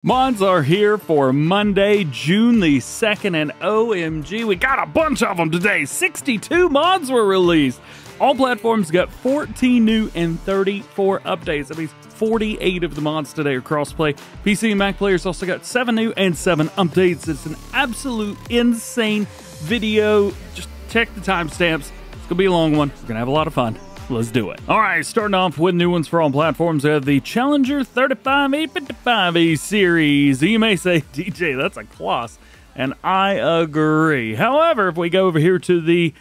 Mods are here for Monday, June the 2nd, and OMG, we got a bunch of them today. 62 mods were released. All platforms got 14 new and 34 updates. That means 48 of the mods today are crossplay. PC and Mac players also got 7 new and 7 updates. It's an absolute insane video. Just check the timestamps. It's gonna be a long one. We're gonna have a lot of fun. Let's do it. All right, starting off with new ones for all platforms. We have the Challenger 35855E series. You may say, DJ, that's a class, and I agree. However, if we go over here to the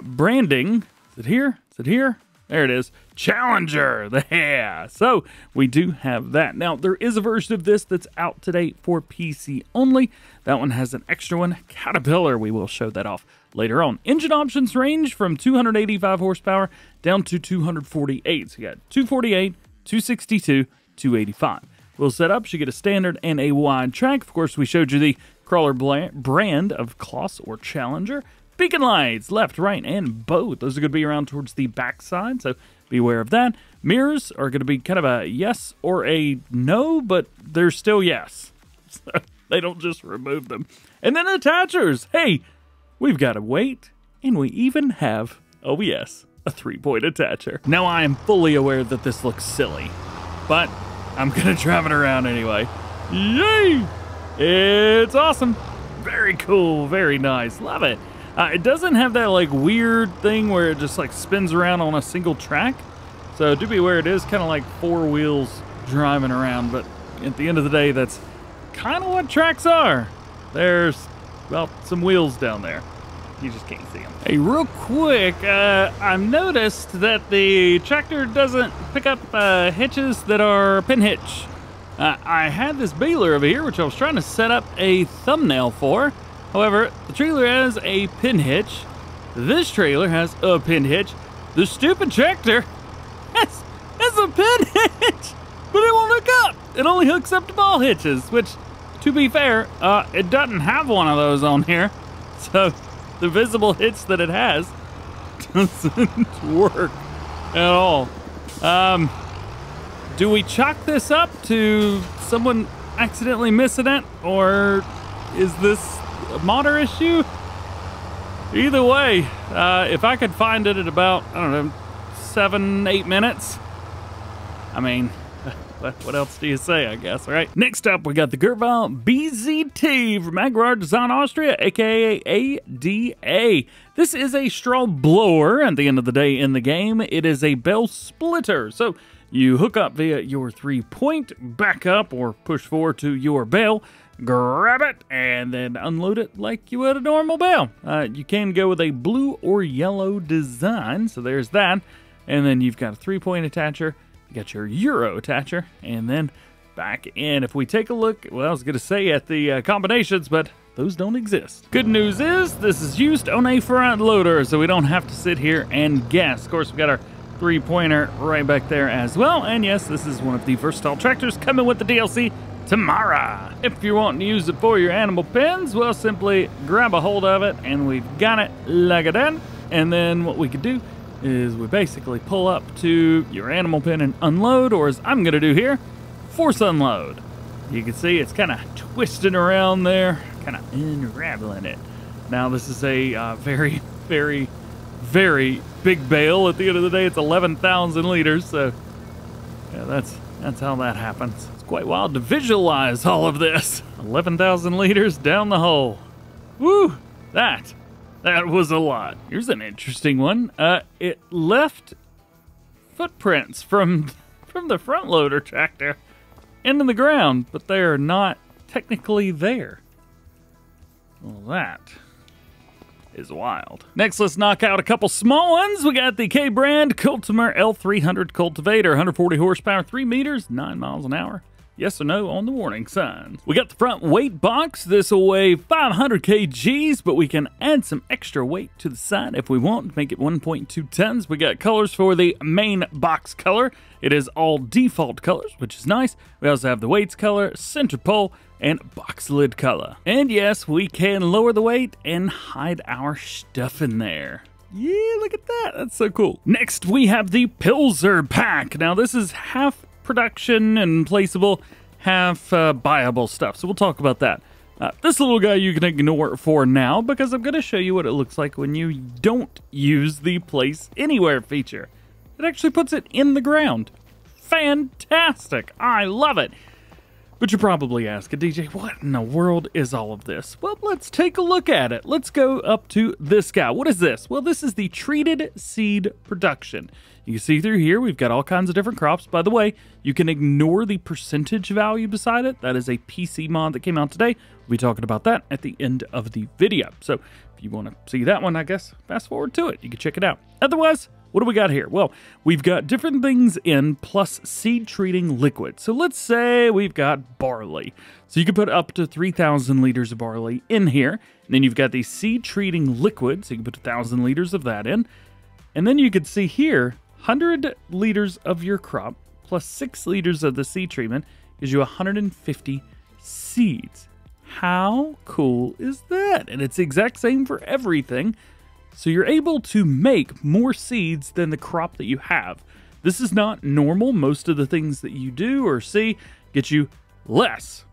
branding, is it here? Is it here? There it is. Challenger. Yeah. So we do have that. Now, there is a version of this that's out today for PC only. That one has an extra one, Caterpillar. We will show that off later on. Engine options range from 285 horsepower down to 248. So you got 248, 262, 285. We'll set up. You get a standard and a wide track. Of course, we showed you the crawler brand of Kloss or Challenger. Beacon lights, left, right, and both. Those are going to be around towards the back side, so be aware of that. Mirrors are going to be kind of a yes or a no, but they're still yes. So they don't just remove them. And then attachers. Hey, we've got a weight, and we even have, oh yes, a 3-point attacher. Now, I am fully aware that this looks silly, but I'm going to drive it around anyway. Yay! It's awesome. Very cool. Very nice. Love it. It doesn't have that like weird thing where it just like spins around on a single track. So do be aware it is kind of like 4 wheels driving around, but at the end of the day, that's kind of what tracks are. There's, well, some wheels down there. You just can't see them. Hey, real quick, I've noticed that the tractor doesn't pick up hitches that are pin hitch. I had this baler over here, which I was trying to set up a thumbnail for. However, the trailer has a pin hitch. This trailer has a pin hitch. The stupid tractor has a pin hitch, but it won't hook up. It only hooks up to ball hitches, which, to be fair, it doesn't have one of those on here. So the visible hitch that it has doesn't work at all. Do we chalk this up to someone accidentally missing it, or is this a modder issue? Either way, if I could find it at about, I don't know, 7-8 minutes, I mean, what else do you say, I guess, right? Next up, we got the Göweil BZT from Agripower Design Austria, aka ADA. This is a straw blower at the end of the day in the game. It is a Bale splitter, so you hook up via your 3-point, back up or push forward to your bale, grab it, and then unload it like you would a normal bale. You can go with a blue or yellow design, so there's that. And then you've got a 3-point attacher, you got your Euro attacher, and then back in. If we take a look, well, I was going to say at the combinations, but those don't exist. Good news is this is used on a front loader, so we don't have to sit here and guess. Of course, we've got our 3-pointer right back there as well. And yes, this is one of the versatile tractors coming with the DLC tomorrow. If you're wanting to use it for your animal pens, well, simply grab a hold of it and we've got it like that. And then what we could do is we basically pull up to your animal pen and unload, or as I'm gonna do here, force unload. You can see it's kind of twisting around there, kind of unraveling it. Now this is a very, very, very big bale. At the end of the day, it's 11,000 liters, so yeah, that's how that happens. Quite wild to visualize all of this. 11,000 liters down the hole. Woo! That was a lot. Here's an interesting one. It left footprints from the front loader tractor into the ground, but they are not technically there. Well, that is wild. Next, let's knock out a couple small ones. We got the K-brand Cultimer L300 cultivator, 140 horsepower, 3 meters, 9 miles an hour. Yes or no on the warning signs. We got the front weight box. This will weigh 500 kgs, but we can add some extra weight to the side if we want to make it 1.2 tons. We got colors for the main box color. It is all default colors, which is nice. We also have the weights color, center pole, and box lid color. And yes, we can lower the weight and hide our stuff in there. Yeah, look at that. That's so cool. Next, we have the Pilzer Pack. Now, this is half production and placeable, half buyable stuff. So we'll talk about that. This little guy you can ignore for now because I'm going to show you what it looks like when you don't use the place anywhere feature. It actually puts it in the ground. Fantastic. I love it. But you're probably asking, DJ, what in the world is all of this? Well, let's take a look at it. Let's go up to this guy. What is this? Well, this is the treated seed production. You can see through here, we've got all kinds of different crops. By the way, you can ignore the percentage value beside it. That is a PC mod that came out today. We'll be talking about that at the end of the video. So if you want to see that one, I guess, fast forward to it. You can check it out. Otherwise, what do we got here? Well, we've got different things in plus seed treating liquid. So let's say we've got barley. So you can put up to 3,000 liters of barley in here. And then you've got the seed treating liquid. So you can put 1,000 liters of that in. And then you can see here, 100 liters of your crop plus 6 liters of the seed treatment gives you 150 seeds. How cool is that? And it's the exact same for everything. So you're able to make more seeds than the crop that you have. This is not normal. Most of the things that you do or see get you less.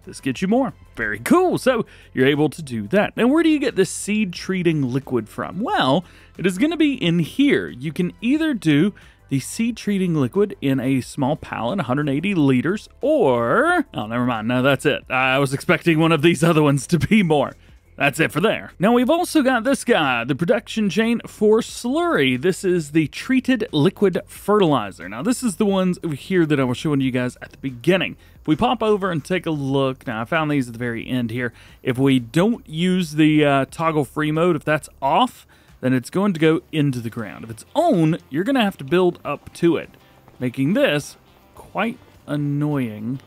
This gets you more. Very cool. So you're able to do that. Now, where do you get this seed treating liquid from? Well, it is going to be in here. You can either do the seed treating liquid in a small pallet, 180 liters, or... oh, never mind. No, that's it. I was expecting one of these other ones to be more. That's it for there. Now we've also got this guy, the production chain for slurry. This is the treated liquid fertilizer. Now this is the ones over here that I was showing you guys at the beginning. If we pop over and take a look, now I found these at the very end here. If we don't use the toggle free mode, if that's off, then it's going to go into the ground. If it's on, you're gonna have to build up to it, making this quite annoying,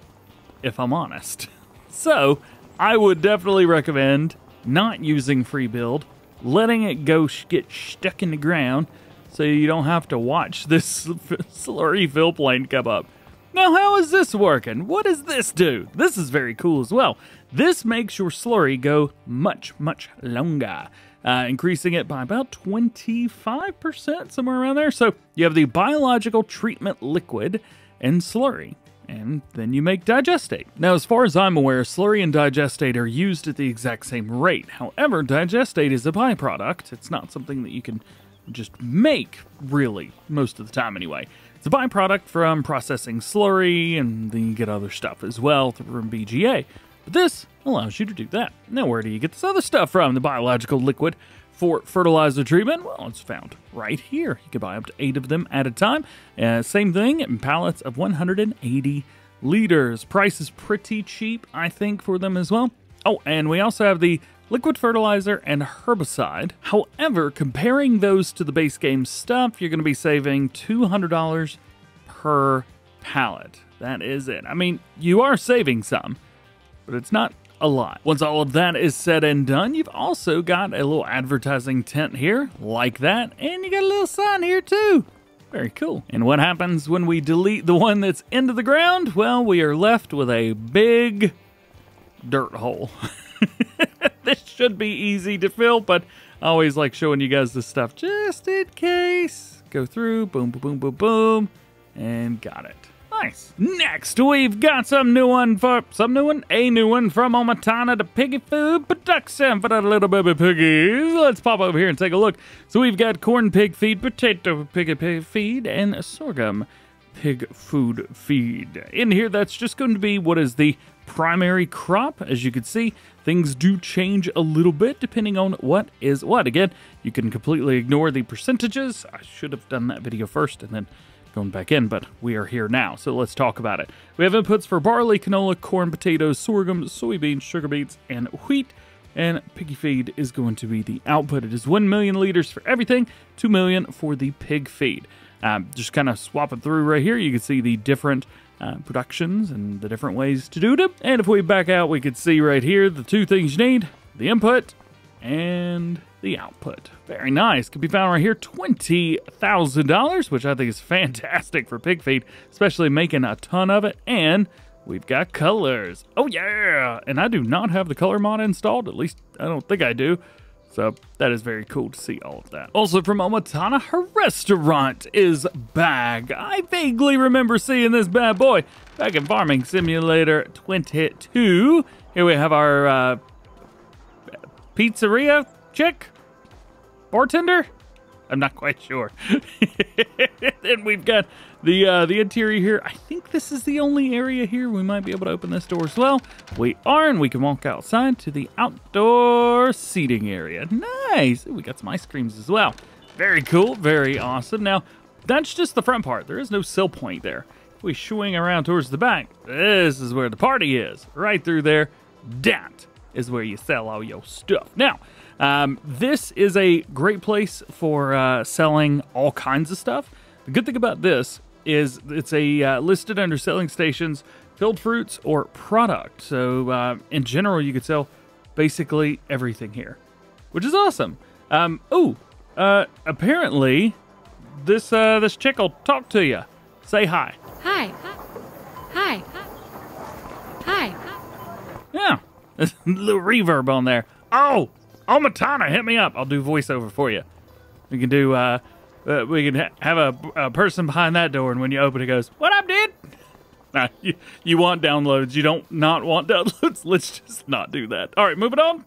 if I'm honest. So I would definitely recommend not using free build, letting it go get stuck in the ground so you don't have to watch this slurry fill plane come up. Now, how is this working? What does this do? This is very cool as well. This makes your slurry go much, much longer, increasing it by about 25%, somewhere around there. So you have the biological treatment liquid and slurry. And then you make digestate. Now, as far as I'm aware, slurry and digestate are used at the exact same rate. However, digestate is a byproduct. It's not something that you can just make, really, most of the time anyway. It's a byproduct from processing slurry, and then you get other stuff as well from BGA. But this allows you to do that. Now, where do you get this other stuff from? The biological liquid for fertilizer treatment? Well, it's found right here. You can buy up to 8 of them at a time. Same thing in pallets of 180 liters. Price is pretty cheap, I think, for them as well. Oh, and we also have the liquid fertilizer and herbicide. However, comparing those to the base game stuff, you're going to be saving $200 per pallet. That is it. I mean, you are saving some, but it's not a lot. Once all of that is said and done, you've also got a little advertising tent here, like that, and you got a little sign here too. Very cool. And what happens when we delete the one that's into the ground? Well, we are left with a big dirt hole. This should be easy to fill, but I always like showing you guys this stuff just in case. Go through, boom, boom, boom, boom, boom, and got it. Nice. Next, we've got a new one from Omatana to Pigfood Production for the little baby piggies. Let's pop over here and take a look. So we've got corn pig feed, potato pig feed, and sorghum pig food feed. In here, that's just going to be what is the primary crop. As you can see, things do change a little bit depending on what is what. Again, you can completely ignore the percentages. I should have done that video first and then going back in, but we are here now, so let's talk about it. We have inputs for barley, canola, corn, potatoes, sorghum, soybeans, sugar beets, and wheat, and piggy feed is going to be the output. It is 1 million liters for everything, 2 million for the pig feed. Just kind of swapping through right here, you can see the different productions and the different ways to do them. And if we back out, we could see right here the 2 things you need, the input and the output. Very nice. Can be found right here, $20,000, which I think is fantastic for pig feed, especially making a ton of it. And we've got colors. Oh yeah! And I do not have the color mod installed, at least I don't think I do. So that is very cool to see all of that. Also from Omatana, her restaurant is back. I vaguely remember seeing this bad boy back in Farming Simulator 22. Here we have our pizzeria chick? Bartender? I'm not quite sure. Then we've got the interior here. I think this is the only area here. We might be able to open this door as well. We are, and we can walk outside to the outdoor seating area. Nice. Ooh, we got some ice creams as well. Very cool. Very awesome. Now, that's just the front part. There is no sell point there. If we swing around towards the back, this is where the party is. Right through there. That is where you sell all your stuff. Now, this is a great place for selling all kinds of stuff. The good thing about this is it's a listed under selling stations, filled fruits, or product. So in general, you could sell basically everything here, which is awesome. Apparently, this chick will talk to you. Say hi. Hi. Hi. Hi. Yeah, there's a little reverb on there. Oh, Omatana, hit me up. I'll do voiceover for you. We can do, we can have a person behind that door, and when you open it, goes, "What up, dude?" Nah, you want downloads. You don't not want downloads. Let's just not do that. All right, moving on.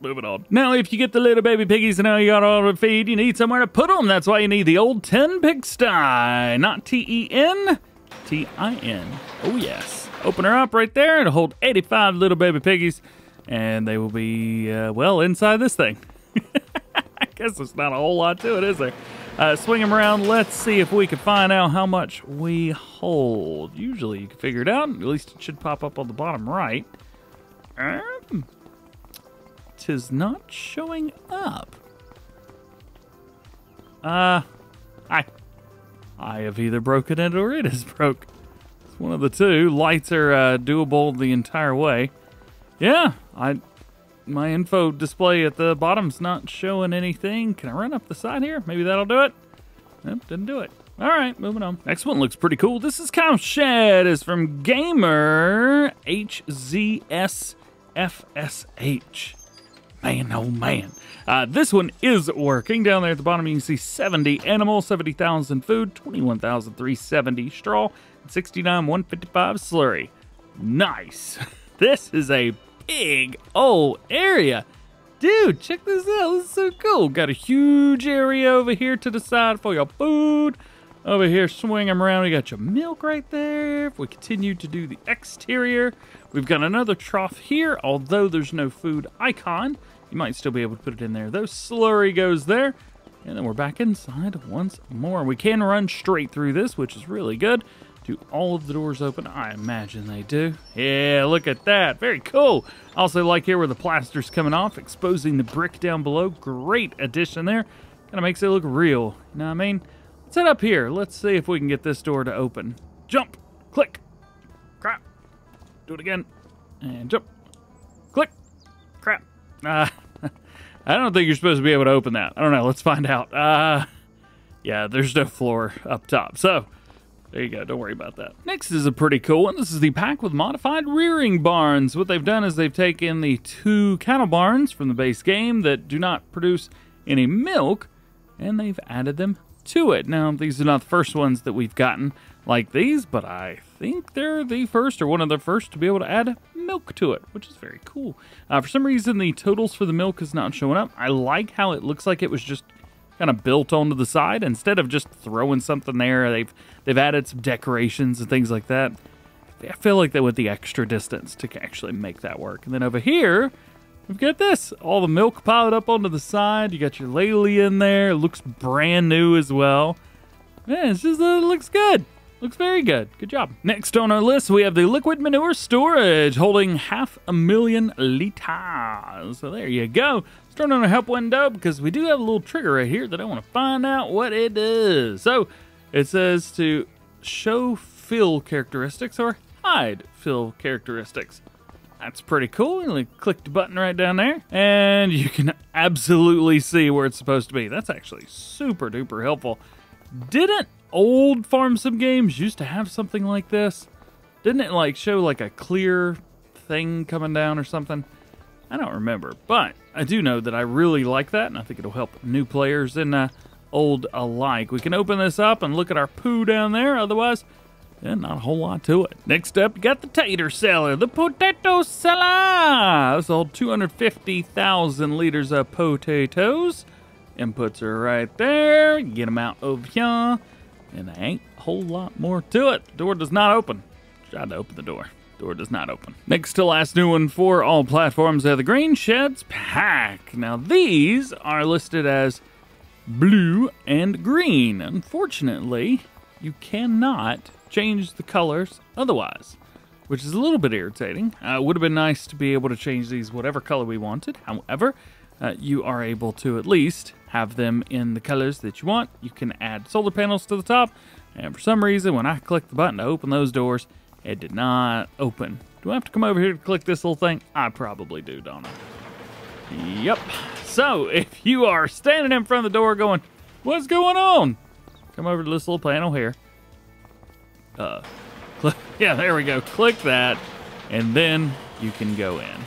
Now, if you get the little baby piggies and now you got all the feed, you need somewhere to put them. That's why you need the old Tin Pigsty. Not T-E-N, T-I-N. Oh, yes. Open her up right there. It'll hold 85 little baby piggies, and they will be, well, inside this thing. I guess there's not a whole lot to it, is there? Swing them around. Let's see if we can find out how much we hold. Usually you can figure it out. At least it should pop up on the bottom right. Tis not showing up. I have either broken it or it is broke. It's one of the two. Lights are doable the entire way. Yeah, my info display at the bottom's not showing anything. Can I run up the side here? Maybe that'll do it. Nope, didn't do it. All right, moving on. Next one looks pretty cool. This is Cowshed. It's from Gamer HZSFSH. Man, oh man. This one is working. Down there at the bottom, you can see 70 animal, 70,000 food, 21,370 straw, and 69,155 slurry. Nice. This is a big old area. Dude, check this out. This is so cool. Got a huge area over here to the side for your food. Over here, swing them around. We got your milk right there. If we continue to do the exterior, we've got another trough here. Although there's no food icon, you might still be able to put it in there. Those slurry goes there. And then we're back inside once more. We can run straight through this, which is really good. Do all of the doors open? I imagine they do. Yeah, look at that. Very cool. Also like here where the plaster's coming off, exposing the brick down below. Great addition there. Kind of makes it look real. You know what I mean? Let's head up here. Let's see if we can get this door to open. Jump. Click. Crap. Do it again. And jump. Click. Crap. I don't think you're supposed to be able to open that. I don't know. Let's find out. Yeah, there's no floor up top. So, there you go. Don't worry about that. Next is a pretty cool one. This is the pack with modified rearing barns. What they've done is they've taken the 2 cattle barns from the base game that do not produce any milk, and they've added them to it. Now, these are not the first ones that we've gotten like these, but I think they're the first or one of the first to be able to add milk to it, which is very cool. For some reason, the totals for the milk is not showing up. I like how it looks like it was just kind of built onto the side instead of just throwing something there. They've added some decorations and things like that. I feel like they went the extra distance to actually make that work. And then over here, we've got this. All the milk piled up onto the side. You got your Laley in there. It looks brand new as well. Yeah, it's just, it looks good. Looks very good. Good job. Next on our list, we have the liquid manure storage holding 500,000 liters. So there you go. Let's turn on our help window because we do have a little trigger right here that I want to find out what it is. So it says to show fill characteristics or hide fill characteristics. That's pretty cool. You click the button right down there and you can absolutely see where it's supposed to be. That's actually super duper helpful. Didn't old farm sim games used to have something like this? Didn't it like show like a clear thing coming down or something? I don't remember, but I do know that I really like that, and I think it'll help new players and old alike. We can open this up and look at our poo down there. Otherwise, not a whole lot to it. Next up, you got the tater cellar, the potato cellar. This holds 250,000 liters of potatoes. Inputs are right there. You get them out over here, and there ain't a whole lot more to it. The door does not open. Tried to open the door. Door does not open. Next to last new one for all platforms are the Green Sheds Pack. Now these are listed as blue and green. Unfortunately, you cannot change the colors otherwise, which is a little bit irritating. It would have been nice to be able to change these whatever color we wanted. However, you are able to at least have them in the colors that you want. You can add solar panels to the top, and for some reason, when I clicked the button to open those doors, it did not open. Do I have to come over here to click this little thing? I probably do, don't I? Yep. So, if you are standing in front of the door going, what's going on? Come over to this little panel here. Yeah, there we go. Click that, and then you can go in.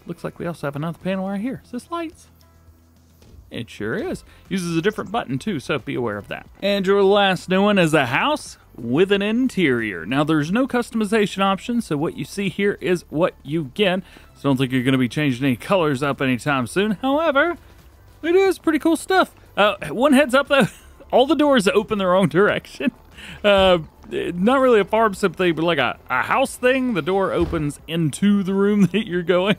Looks like we also have another panel right here. Is this lights? It sure is. Uses a different button too, so be aware of that. And your last new one is a house with an interior. Now there's no customization option, so what you see here is what you get. So I don't think you're going to be changing any colors up anytime soon. However, it is pretty cool stuff. One heads up though, all the doors open the wrong direction. Not really a farm sim thing, but like a house thing. The door opens into the room that you're going.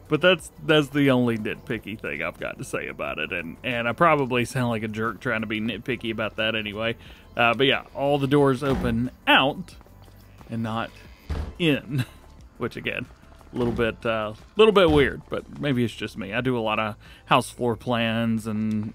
But that's the only nitpicky thing I've got to say about it, and I probably sound like a jerk trying to be nitpicky about that anyway. But yeah, all the doors open out and not in, which again, a little bit weird. But maybe it's just me. I do a lot of house floor plans and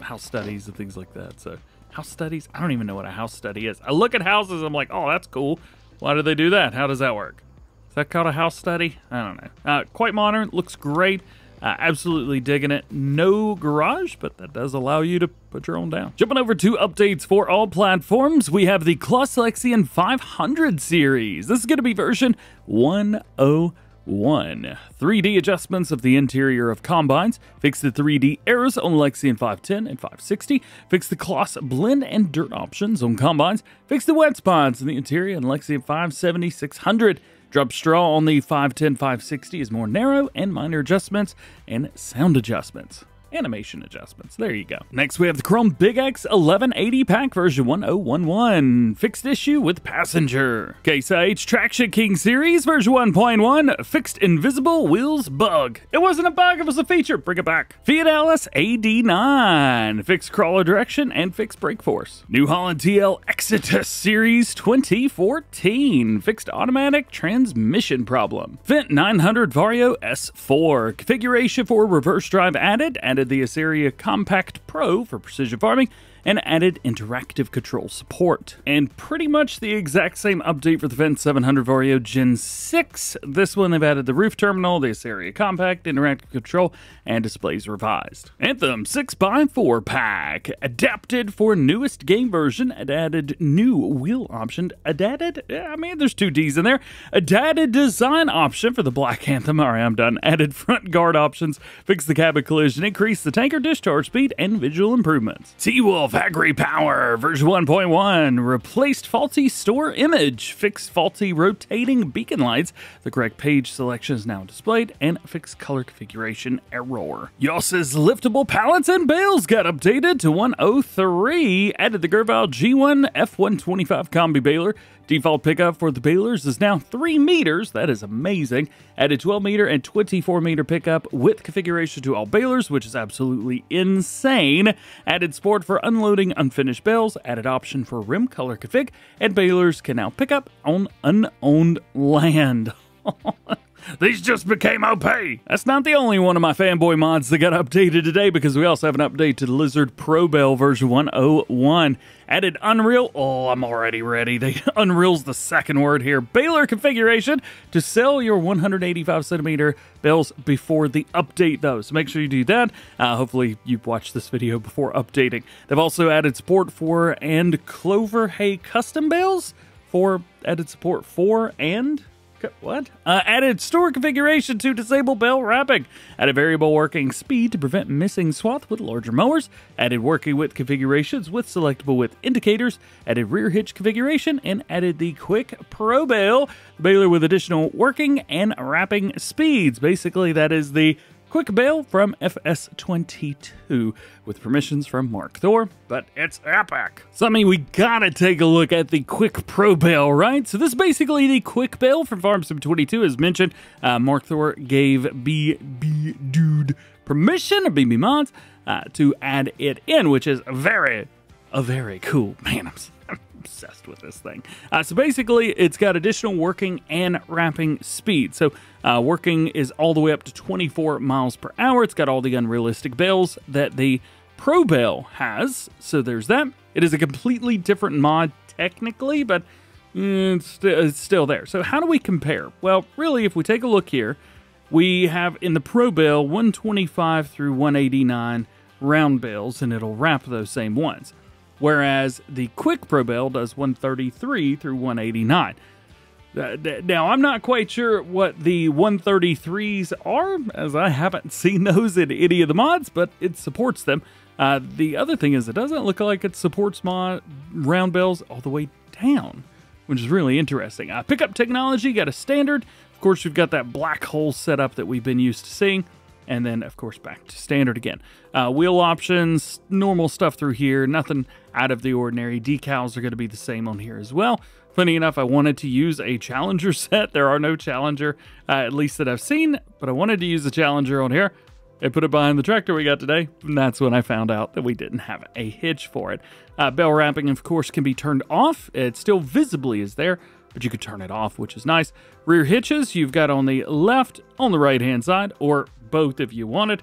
house studies and things like that. So house studies, I don't even know what a house study is. I look at houses, I'm like, oh, that's cool. Why do they do that? How does that work? Is that called a house study? I don't know. Quite modern, looks great. Absolutely digging it. No garage, but that does allow you to put your own down. Jumping over to updates for all platforms, we have the Lexion 500 series. This is going to be version 101. 3D adjustments of the interior of combines. Fix the 3D errors on Lexion 510 and 560. Fix the Kloss blend and dirt options on combines. Fix the wet spots in the interior on Lexion 570 600. Drop straw on the 510 560 is more narrow, and minor adjustments and sound adjustments. Animation adjustments. There you go. Next, we have the Krone BigX 1180 pack version 1011. Fixed issue with passenger. Case IH Traction King series version 1.1. Fixed invisible wheels bug. It wasn't a bug, it was a feature. Bring it back. Fiat-Allis Ad9. Fixed crawler direction and fixed brake force. New Holland TL Exitus series 2014. Fixed automatic transmission problem. Fendt 900 Vario S4. Configuration for reverse drive added the Aseria Compact Pro for precision farming, and added interactive control support. And pretty much the exact same update for the Fendt 700 Vario Gen 6. This one, they've added the roof terminal, the Aseria Compact, interactive control, and displays revised. Anthem 6x4 pack. Adapted for newest game version. It added new wheel option. I mean, there's two D's in there. Adapted design option for the Black Anthem. All right, I'm done. Added front guard options. Fix the cabin collision. Increase the tanker discharge speed and visual improvements. T-Wolf Agripower version 1.1. Replaced faulty store image. Fixed faulty rotating beacon lights. The correct page selection is now displayed, and fixed color configuration error. Yoss's liftable pallets and bales got updated to 103. Added the Göweil G1 F125 combi baler. Default pickup for the balers is now 3 meters. That is amazing. Added 12 meter and 24 meter pickup with configuration to all balers, which is absolutely insane. Added support for unloading unfinished bales. Added option for rim color config. And balers can now pick up on unowned land. These just became OP. That's not the only one of my fanboy mods that got updated today, because we also have an update to the Lizard ProBale version 101. Added Unreal. Oh, I'm already ready. Unreal's the second word here. Baler configuration to sell your 185 centimeter bales before the update, though. So make sure you do that. Hopefully you've watched this video before updating. They've also added support for and Clover Hay custom bales for added support for and What? Added store configuration to disable bale wrapping. Added variable working speed to prevent missing swath with larger mowers. Added working width configurations with selectable width indicators. Added rear hitch configuration and added the quick ProBale, the baler with additional working and wrapping speeds. Basically, that is the quick bale from FS22 with permissions from Mark Thor, but it's epic. So I mean, we gotta take a look at the quick ProBale, right? So this is basically the quick bale from Farm Sim 22, as mentioned. Mark Thor gave BB Dude permission, or BB Mods, to add it in, which is very cool. Man, I'm obsessed with this thing. So basically, it's got additional working and wrapping speed. So working is all the way up to 24 miles per hour. It's got all the unrealistic bales that the ProBale has. So there's that. It is a completely different mod technically, but it's still there. So how do we compare? Well, really, if we take a look here, we have in the ProBale 125 through 189 round bales, and it'll wrap those same ones. Whereas the quick ProBale does 133 through 189. Now, I'm not quite sure what the 133s are, as I haven't seen those in any of the mods, but it supports them. The other thing is it doesn't look like it supports round bales all the way down, which is really interesting. Pickup technology, got a standard. Of course, we've got that black hole setup that we've been used to seeing. And then, of course, back to standard again. Wheel options, normal stuff through here, nothing out of the ordinary. Decals are going to be the same on here as well. Funny enough, I wanted to use a Challenger set. There are no Challenger, at least that I've seen, but I wanted to use a Challenger on here. I put it behind the tractor we got today, and that's when I found out that we didn't have a hitch for it. Bell wrapping, of course, can be turned off. It still visibly is there, but you could turn it off, which is nice. Rear hitches, you've got on the left, on the right-hand side, or both if you wanted.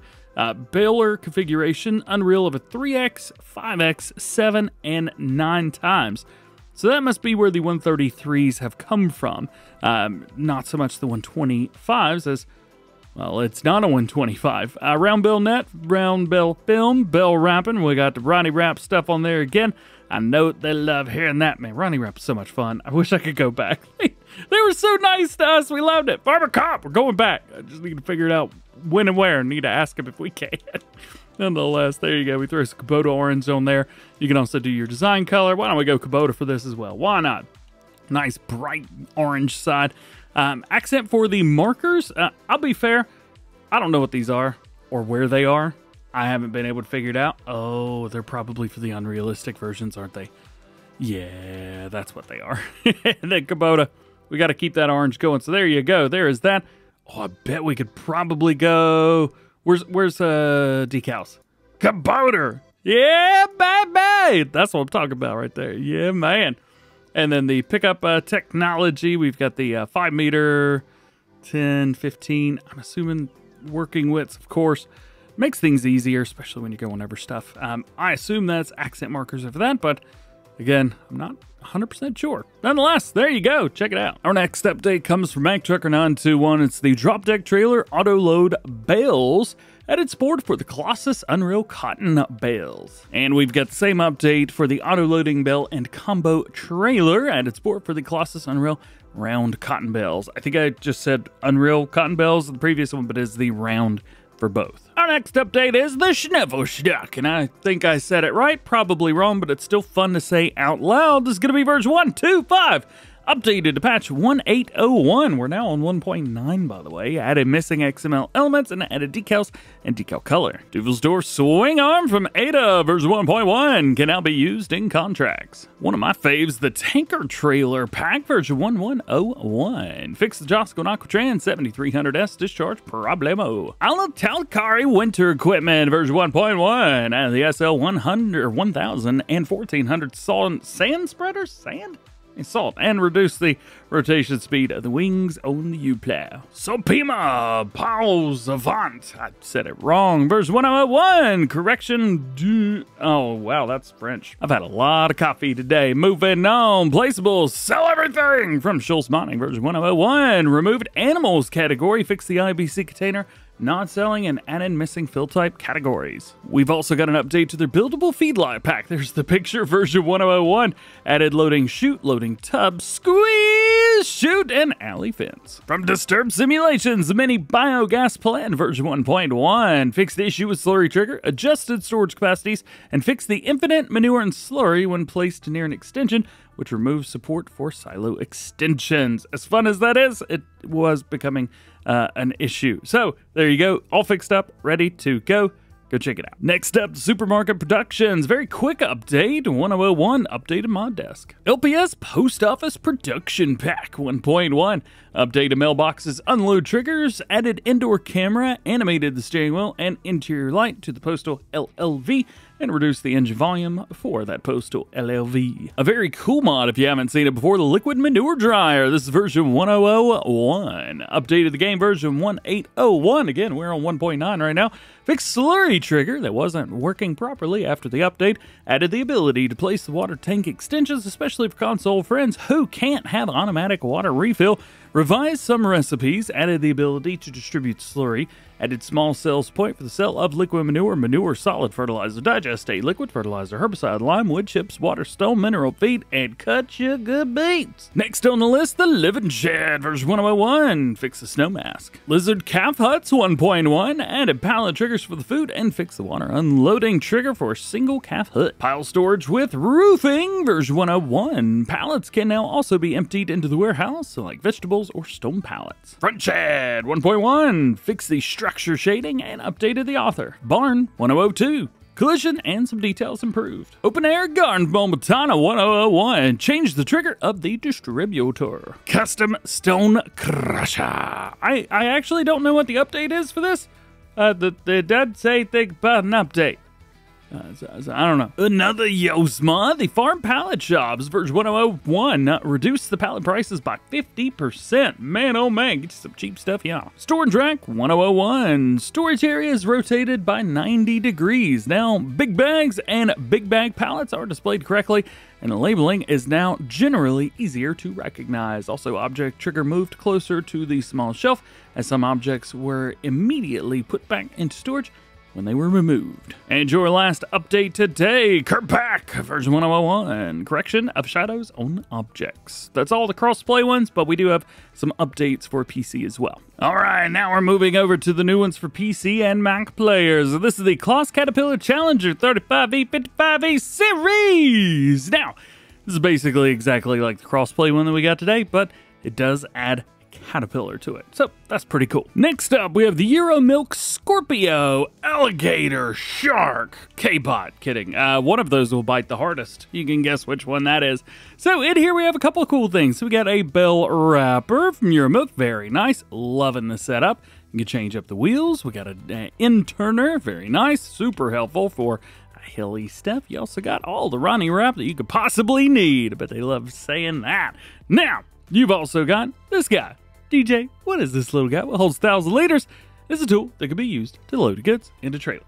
Baler configuration, unreal of a 3X, 5X, 7, and 9 times. So that must be where the 133s have come from. Not so much the 125s, as, well, it's not a 125. Round bale net, round bale film, bale wrapping. We got the Ronnie Wrap stuff on there again. I know they love hearing that, man. Ronnie Wrap is so much fun. I wish I could go back. They were so nice to us. We loved it. Farmer Cop, we're going back. I just need to figure it out when and where. Need to ask him if we can. Nonetheless, there you go. We throw some Kubota orange on there. You can also do your design color. Why don't we go Kubota for this as well? Why not? Nice bright orange side. Accent for the markers. I'll be fair. I don't know what these are or where they are. I haven't been able to figure it out. Oh, they're probably for the unrealistic versions, aren't they? Yeah, that's what they are. And then Kubota, we got to keep that orange going. So there you go. There is that. Oh, I bet we could probably go. Where's decals? Kubota. Yeah, baby. That's what I'm talking about right there. Yeah, man. And then the pickup technology. We've got the 5 meter, 10, 15. I'm assuming working widths, of course. Makes things easier, especially when you're going over stuff. I assume that's accent markers for that, but again, I'm not 100% sure. Nonetheless, there you go. Check it out. Our next update comes from MacTrucker921. It's the Dropdeck trailer Autoload Bales added support for the Colossus Unreal Cotton Bales. And we've got the same update for the Autoloading Bale and Combo trailer added support for the Colossus Unreal Round Cotton Bales. I think I just said Unreal Cotton Bales in the previous one, but it's the round for both. Our next update is the Snüfelstück, and I think I said it right, probably wrong, but it's still fun to say out loud. This is going to be version 1.25, updated to patch 1.801. We're now on 1.9, by the way. Added missing XML elements and added decals and decal color. Duevelsdorf Swing Arm from Ada version 1.1 can now be used in contracts. One of my faves, the Tanker Trailer Pack version 1.101. Fix the Josco Aquatran 7300S discharge problemo. Alla Talcari Winter Equipment version 1.1 and the SL 100 1000 and 1400 sand spreaders? Sand? Salt and reduce the rotation speed of the wings on the U-plow. Sopema Pousse Avant. I said it wrong. Version 1.01. Correction. Oh, wow, that's French. I've had a lot of coffee today. Moving on. Placeables. Sell everything from Schultz Mining. Version 1.01. Removed animals category. Fix the IBC container. Not selling and added missing fill type categories. We've also got an update to their buildable feedlot pack. There's the picture, version 1.01. Added loading chute, loading tub, squeeze is chute and alley fence. From Disturbed Simulations, the mini biogas plant version 1.1 fixed the issue with slurry trigger, adjusted storage capacities, and fixed the infinite manure and slurry when placed near an extension, which removes support for silo extensions. As fun as that is, it was becoming an issue. So there you go, all fixed up, ready to go. Go check it out. Next up, Supermarket Productions. Very quick update. 1001 updated mod desk. LPS Post Office Production Pack 1.1. Updated mailboxes, unload triggers, added indoor camera, animated the steering wheel and interior light to the postal LLV, and reduced the engine volume for that postal LLV. A very cool mod if you haven't seen it before, the liquid manure dryer. This is version 1001. Updated the game version 1801. Again, we're on 1.9 right now. Fixed slurry trigger that wasn't working properly after the update. Added the ability to place the water tank extensions, especially for console friends who can't have automatic water refill. Revised some recipes, added the ability to distribute slurry, added small cells point for the sale of liquid manure, manure, solid fertilizer, digestate, liquid fertilizer, herbicide, lime, wood chips, water, stone, mineral feed, and cut your good beets. Next on the list, the living shed version 101, fix the snow mask. Lizard calf huts 1.1, added pallet triggers for the food, and fix the water unloading trigger for a single calf hut. Pile storage with roofing version 101. Pallets can now also be emptied into the warehouse, so like vegetables or stone pallets. Front shed 1.1, fix the structure shading and updated the author. Barn 1002, collision and some details improved. Open air garden Momentana 1001, changed the trigger of the distributor. Custom stone crusher. I actually don't know what the update is for this. They did say think about an update. I don't know. Another Yoast mod, the farm pallet shops version 101 reduced the pallet prices by 50%. Man, oh man, get you some cheap stuff, yeah. Storage rack 1001, storage areas rotated by 90 degrees. Now big bags and big bag pallets are displayed correctly, and the labeling is now generally easier to recognize. Also, object trigger moved closer to the small shelf, as some objects were immediately put back into storage when they were removed. And your last update today, Curb Pack version 101, correction of shadows on objects. That's all the crossplay ones, but we do have some updates for PC as well. All right, now we're moving over to the new ones for PC and Mac players. This is the Kloss Caterpillar Challenger 35E 55E series. Now, this is basically exactly like the crossplay one that we got today, but it does add Caterpillar to it, so that's pretty cool. Next up, we have the Euro Milk Scorpio Alligator Shark K-Pot. Kidding. One of those will bite the hardest. You can guess which one that is. So in here we have a couple of cool things. So we got a bell wrapper from Euro Milk. Very nice. Loving the setup. You can change up the wheels. We got an in-turner. Very nice. Super helpful for hilly stuff. You also got all the Ronnie wrap that you could possibly need, but they love saying that. Now, you've also got this guy. DJ, what is this little guy? What holds 1,000 liters? It's a tool that can be used to load goods into trailer.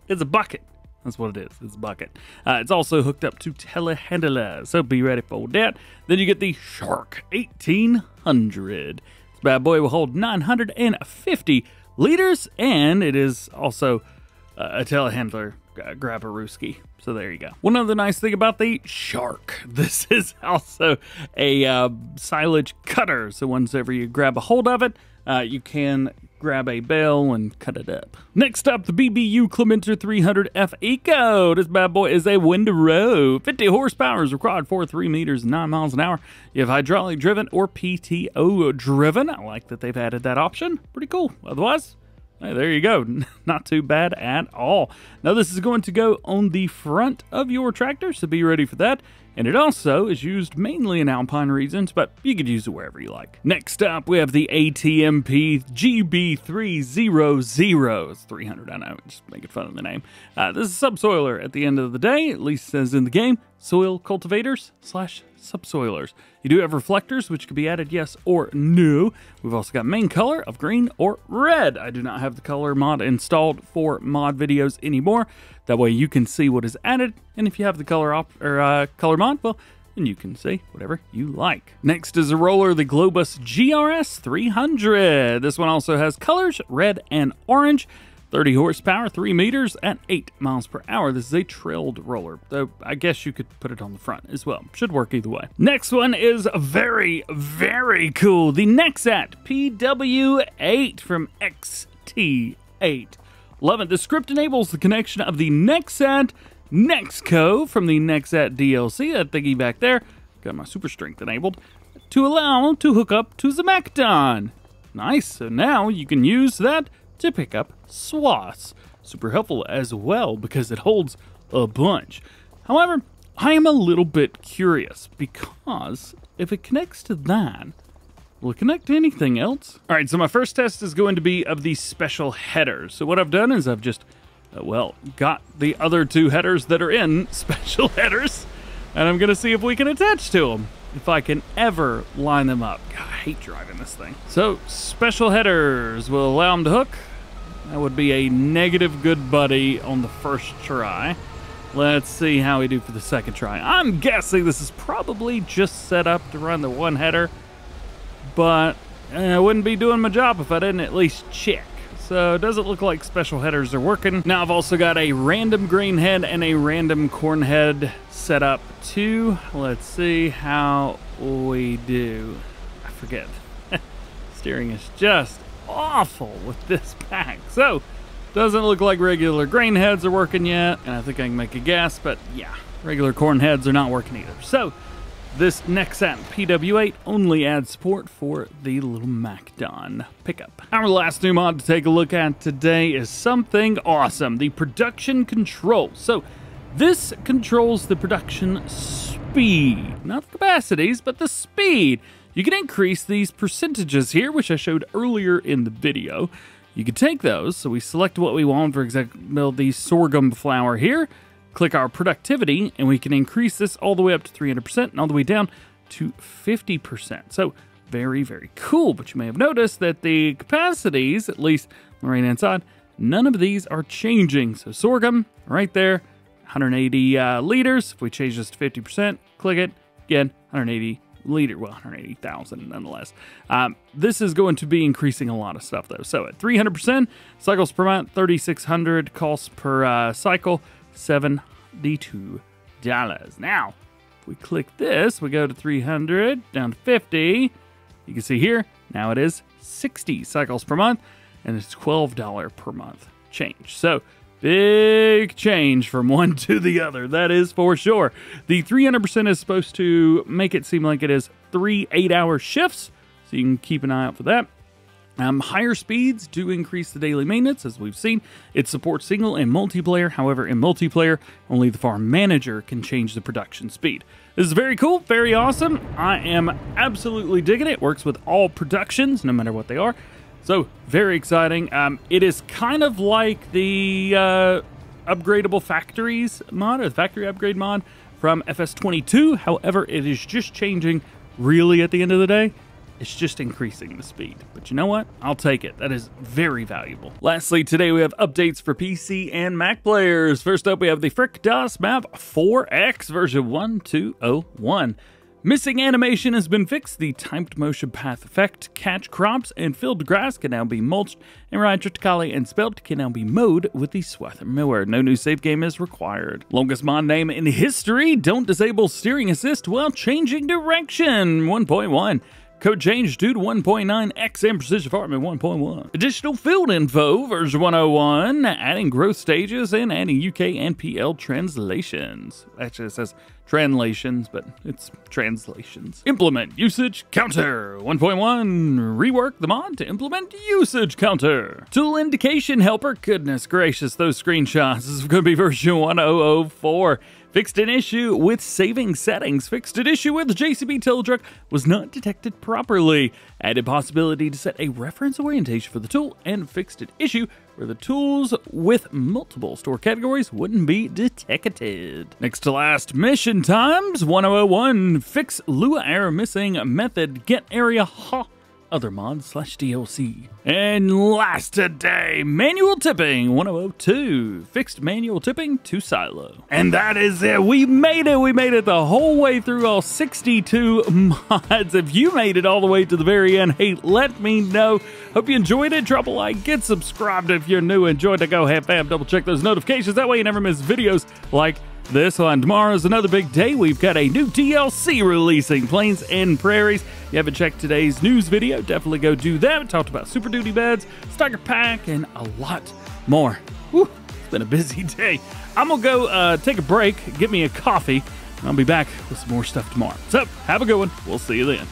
It's a bucket. That's what it is. It's a bucket. It's also hooked up to telehandler, so be ready for that. Then you get the Shark 1800. This bad boy will hold 950 liters, and it is also a telehandler grabberooski. So there you go. One other nice thing about the Shark, this is also a silage cutter. So whenever you grab a hold of it, you can grab a bale and cut it up. Next up, the BBU Clementer 300F Eco. This bad boy is a windrow. 50 horsepower is required for 3 meters and 9 miles an hour. You have hydraulic driven or PTO driven. I like that they've added that option. Pretty cool. Otherwise, hey, there you go. Not too bad at all. Now this is going to go on the front of your tractor, so be ready for that. And it also is used mainly in alpine regions, but you could use it wherever you like. Next up, we have the ATMP GB300. It's 300, I know, just making fun of the name. This is a subsoiler at the end of the day, at least says in the game, soil cultivators / subsoilers. You do have reflectors, which could be added yes or no. We've also got main color of green or red. I do not have the color mod installed for mod videos anymore. That way you can see what is added, and if you have the color color mod, well, then you can see whatever you like. Next is a roller, the Globus GRS 300. This one also has colors, red and orange. 30 horsepower, 3 meters at 8 miles per hour. This is a trailed roller, though I guess you could put it on the front as well. Should work either way. Next one is very, very cool. The Nexat PW8 from XT8. Love it. The script enables the connection of the Nexat Nexco from the Nexat DLC, that thingy back there, got my super strength enabled, to allow to hook up to the Macdon. Nice. So now you can use that to pick up swaths. Super helpful as well because it holds a bunch. However, I am a little bit curious because if it connects to that, will it connect to anything else? All right, so my first test is going to be of these special headers. So what I've done is I've just, got the other 2 headers that are in special headers, and I'm going to see if we can attach to them, if I can ever line them up. God, I hate driving this thing. So special headers will allow them to hook. That would be a negative good buddy on the first try. Let's see how we do for the second try. I'm guessing this is probably just set up to run the 1 header, but I wouldn't be doing my job if I didn't at least check. So it doesn't look like special headers are working. Now I've also got a random grain head and a random corn head set up too. Let's see how we do. I forget. Steering is just awful with this pack. So doesn't look like regular grain heads are working yet. And I think I can make a guess, but yeah, regular corn heads are not working either. So this Nexat PW8 only adds support for the little Macdon pickup. Our last new mod to take a look at today is something awesome, the production control. So this controls the production speed, not the capacities, but the speed. You can increase these percentages here, which I showed earlier in the video. You can take those, so we select what we want, for example, the sorghum flour here. Click our productivity, and we can increase this all the way up to 300% and all the way down to 50%. So very, very cool. But you may have noticed that the capacities, at least on the right-hand side, none of these are changing. So sorghum, right there, 180 liters. If we change this to 50%, click it, again, 180 liter, well, 180,000 nonetheless. This is going to be increasing a lot of stuff though. So at 300%, cycles per month, 3,600 costs per cycle, $72. Now, if we click this, we go to 300, down to 50. You can see here, now it is 60 cycles per month, and it's $12 per month change. So, big change from one to the other, that is for sure. The 300% is supposed to make it seem like it is 3 8-hour shifts, so you can keep an eye out for that. Higher speeds do increase the daily maintenance, as we've seen. It supports single and multiplayer. However, in multiplayer, only the farm manager can change the production speed. This is very cool, very awesome. I am absolutely digging it. Works with all productions, no matter what they are. So, very exciting. It is kind of like the upgradable factories mod, or the factory upgrade mod from FS22. However, it is just changing really at the end of the day. It's just increasing the speed. But you know what? I'll take it. That is very valuable. Lastly, today we have updates for PC and Mac players. First up, we have the Frick DOS map 4X version 1.2.01. Missing animation has been fixed. The timed motion path effect, catch crops, and filled grass can now be mulched, and ride triticale and spelt can now be mowed with the swather mower. No new save game is required. Longest mod name in history. Don't disable steering assist while changing direction. 1.1. Code change due to 1.9 X and precision farming 1.1. Additional field info version 101, adding growth stages and adding UK and PL translations. Actually, it says translations, but it's translations. Implement usage counter 1.1. Rework the mod to implement usage counter. Tool indication helper. Goodness gracious, those screenshots. This is going to be version 1.004. Fixed an issue with saving settings. Fixed an issue with the JCB tow truck was not detected properly. Added possibility to set a reference orientation for the tool, and fixed an issue where the tools with multiple store categories wouldn't be detected. Next to last, mission times 1.001. Fix Lua error missing method get area other mods/DLC. And last today, manual tipping 1002, fixed manual tipping to silo. And that is it. We made it. We made it the whole way through all 62 mods. If you made it all the way to the very end, hey, let me know. Hope you enjoyed it. Drop a like, get subscribed if you're new. Enjoyed it. Go ahead, fam. Double check those notifications. That way you never miss videos like this one. Tomorrow's another big day. We've got a new DLC releasing, Plains and Prairies. If you haven't checked today's news video, definitely go do that. We talked about Super Duty beds, starter pack, and a lot more. Whew, it's been a busy day. I'm gonna go take a break, get me a coffee, and I'll be back with some more stuff tomorrow. So, have a good one. We'll see you then.